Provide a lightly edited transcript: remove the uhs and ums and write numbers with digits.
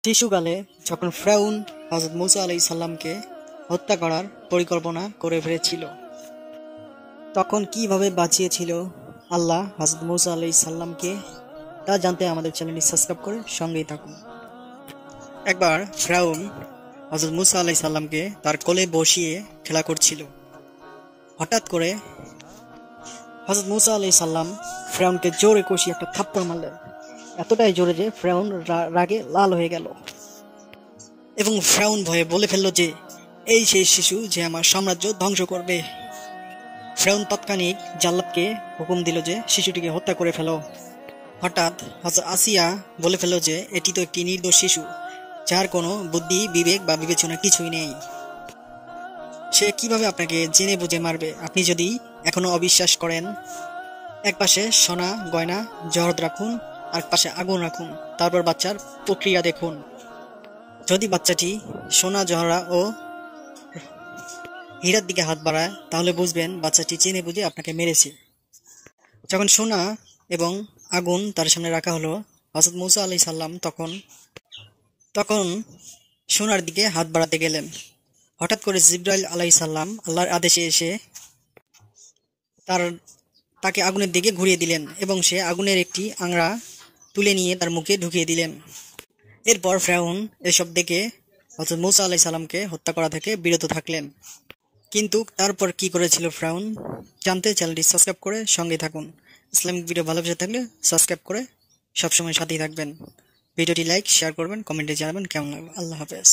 শিশুকালে যখন ফিরআউন হযরত মূসা আলাইহিস সালামকে হত্যা করার পরিকল্পনা করে ফেলেছিল, তখন কিভাবে বাঁচিয়েছিল আল্লাহ হযরত মূসা আলাইহিস সালামকে, তা জানতে আমাদের চ্যানেলটি সাবস্ক্রাইব করে সঙ্গেই থাকুন। একবার ফিরআউন হযরত মূসা আলাইহিস সালামকে তার কোলে বসিয়ে খেলা করছিল। হঠাৎ করে হযরত মূসা আলাইহিস সালাম ফিরআউনকে জোরে কষিয়ে একটা থাপ্পড় মারলেন, এতটাই জোরে যে ফিরআউন রাগে লাল হয়ে গেল এবং ফিরআউন ভয়ে বলে ফেলল যে এই সেই শিশু যে আমার সাম্রাজ্য ধ্বংস করবে। ফিরআউন তৎক্ষণিক জাল্লাদকে হুকুম দিল যে শিশুটিকে হত্যা করে ফেলো। হঠাৎ হযরত আসিয়া বলে ফেলল যে এটি তো একটি নির্দোষ শিশু, যার কোনো বুদ্ধি বিবেক বা বিবেচনা কিছুই নেই। সে কিভাবে আপনাকে জেনে বুঝে মারবে? আপনি যদি এখনো অবিশ্বাস করেন, এক পাশে সোনা গয়না জহরত রাখুন, আর পাশে আগুন রাখুন, তারপর বাচ্চার প্রক্রিয়া দেখুন। যদি বাচ্চাটি সোনা জহরা ও হীরার দিকে হাত বাড়ায়, তাহলে বুঝবেন বাচ্চাটি জেনে বুঝে আপনাকে মেরেছে। যখন সোনা এবং আগুন তার সামনে রাখা হলো, হযরত মূসা আলাইহিস সালাম তখন সোনার দিকে হাত বাড়াতে গেলেন। হঠাৎ করে জিবরাইল আলাইহিস সালাম আল্লাহর আদেশে এসে তাকে আগুনের দিকে ঘুরিয়ে দিলেন এবং সে আগুনের একটি আংড়া তুলে নিয়ে তার মুখে ঢুকিয়ে দিলেন। এরপর ফিরআউন এসব দেখে হযরত মূসা আলাইহিস সালামকে হত্যা করা থেকে বিরত থাকলেন। কিন্তু তারপর কি করেছিল ফিরআউন, জানতে চ্যানেলটি সাবস্ক্রাইব করে সঙ্গে থাকুন। ইসলামিক ভিডিও ভালোবেসে থাকলে সাবস্ক্রাইব করে সবসময় সাথেই থাকবেন। ভিডিওটি লাইক শেয়ার করবেন, কমেন্টে জানাবেন কেমন লাগলো। আল্লাহ হাফেজ।